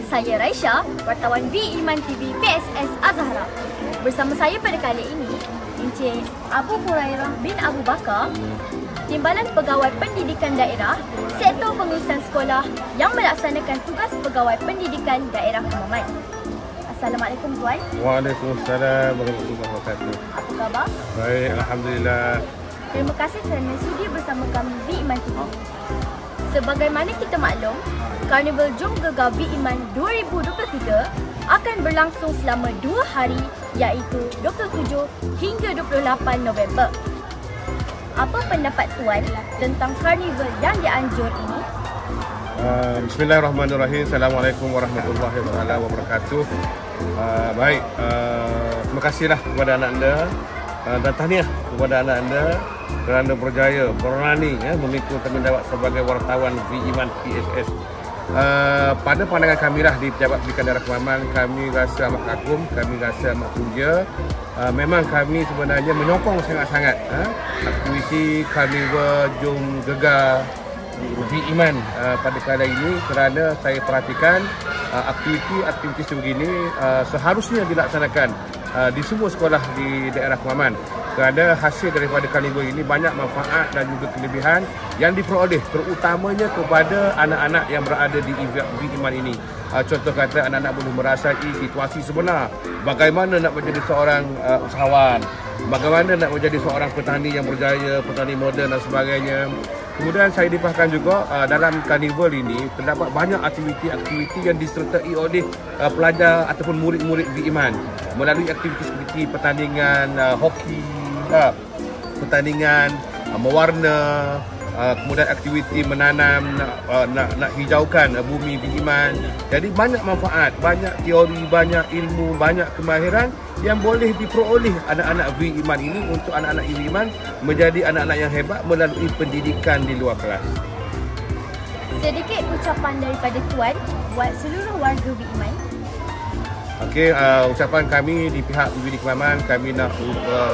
saya Raisha, wartawan V Iman TV PSS Azahra. Bersama saya pada kali ini, Encik Abu Hurairah bin Abu Bakar, Timbalan Pegawai Pendidikan Daerah, Sektor Pengurusan Sekolah yang melaksanakan tugas Pegawai Pendidikan Daerah Kemaman. Assalamualaikum Tuan. Waalaikumsalam warahmatullahi wabarakatuh. Apa khabar? Baik, Alhamdulillah. Terima kasih kerana sudi bersama kami V Iman TV. Sebagaimana kita maklum, Karnival Jom Gegar V Iman 2023 akan berlangsung selama 2 hari, iaitu 27 hingga 28 November. Apa pendapat Tuan tentang karnival yang dianjur ini? Bismillahirrahmanirrahim. Assalamualaikum warahmatullahi wabarakatuh. Baik, terima kasihlah kepada anak anda dan tahniah kepada anak anda kerana berjaya, berani memikul tanggungjawab sebagai wartawan V Iman PSS. Pada pandangan kami lah di Pejabat Pendidikan Daerah Kemaman, kami rasa amat kagum, kami rasa amat puja. Memang kami sebenarnya menyokong sangat-sangat aktiviti Karnival Jom Gegar V Iman pada kali ini, kerana saya perhatikan aktiviti sebegini seharusnya dilaksanakan di semua sekolah di daerah Kemaman, kerana hasil daripada karnival ini banyak manfaat dan juga kelebihan yang diperoleh, terutamanya kepada anak-anak yang berada di V Iman ini. Contoh kata, anak-anak boleh merasai situasi sebenar, bagaimana nak menjadi seorang usahawan, bagaimana nak menjadi seorang petani yang berjaya, petani moden dan sebagainya. Kemudian saya dipahkan juga dalam karnival ini terdapat banyak aktiviti-aktiviti yang disertai oleh pelajar ataupun murid-murid V Iman melalui aktiviti seperti pertandingan hoki, pertandingan mewarna, kemudian aktiviti menanam, nak hijaukan bumi V Iman. Jadi banyak manfaat, banyak teori, banyak ilmu, banyak kemahiran yang boleh diperoleh anak-anak V Iman ini untuk anak-anak V Iman menjadi anak-anak yang hebat melalui pendidikan di luar kelas. Sedikit ucapan daripada Tuan buat seluruh warga V Iman. Okey, ucapan kami di pihak PBD Kemaman, kami nak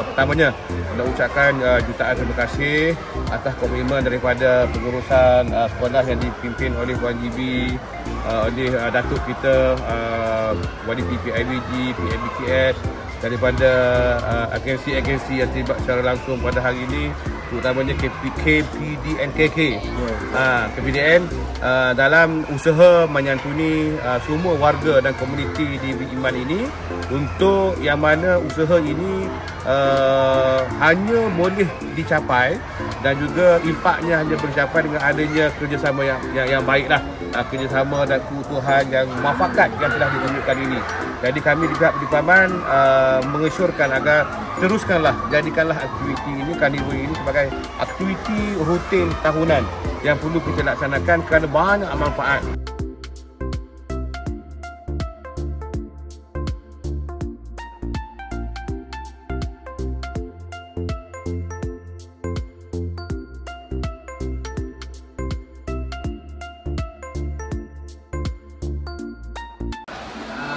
pertamanya nak ucapkan jutaan terima kasih atas komitmen daripada pengurusan sekolah yang dipimpin oleh Tuan GB, oleh Datuk kita Wali PPIBG, PMBKS, daripada agensi-agensi yang terlibat secara langsung pada hari ini, terutamanya KPDN KK. KPDN dalam usaha menyantuni semua warga dan komuniti di V Iman ini, untuk yang mana usaha ini hanya boleh dicapai dan juga impaknya hanya bercapai dengan adanya kerjasama yang baiklah, kerjasama dan keutuhan yang muafakat yang telah ditunjukkan ini. Jadi kami di pihak Pendidikan mengesyorkan agar teruskanlah, jadikanlah aktiviti ini, karnival ini sebagai aktiviti rutin tahunan yang perlu kita laksanakan kerana banyak manfaat.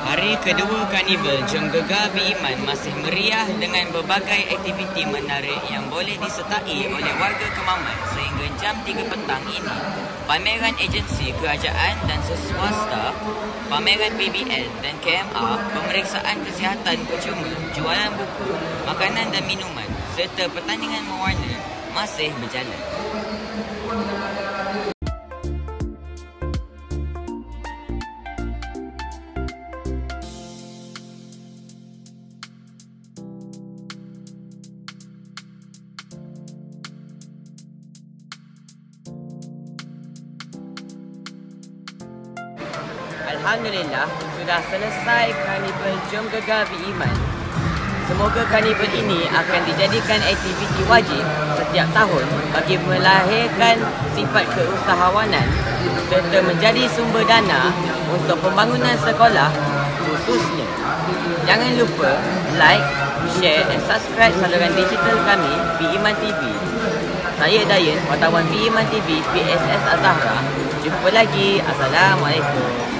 Hari kedua Karnival Jom Gegar V Iman masih meriah dengan berbagai aktiviti menarik yang boleh disertai oleh warga Kemaman sehingga jam 3 petang ini. Pameran agensi kerajaan dan swasta, pameran BBL dan KMR, pemeriksaan kesihatan percuma, jualan buku, makanan dan minuman serta pertandingan mewarna masih berjalan. Alhamdulillah, sudah selesai Karnival Jom Gegar V Iman. Semoga karnival ini akan dijadikan aktiviti wajib setiap tahun bagi melahirkan sifat keusahawanan serta menjadi sumber dana untuk pembangunan sekolah khususnya. Jangan lupa like, share dan subscribe saluran digital kami V Iman TV. Saya Dayan, wartawan V Iman TV PSS Azahra. Jumpa lagi. Assalamualaikum.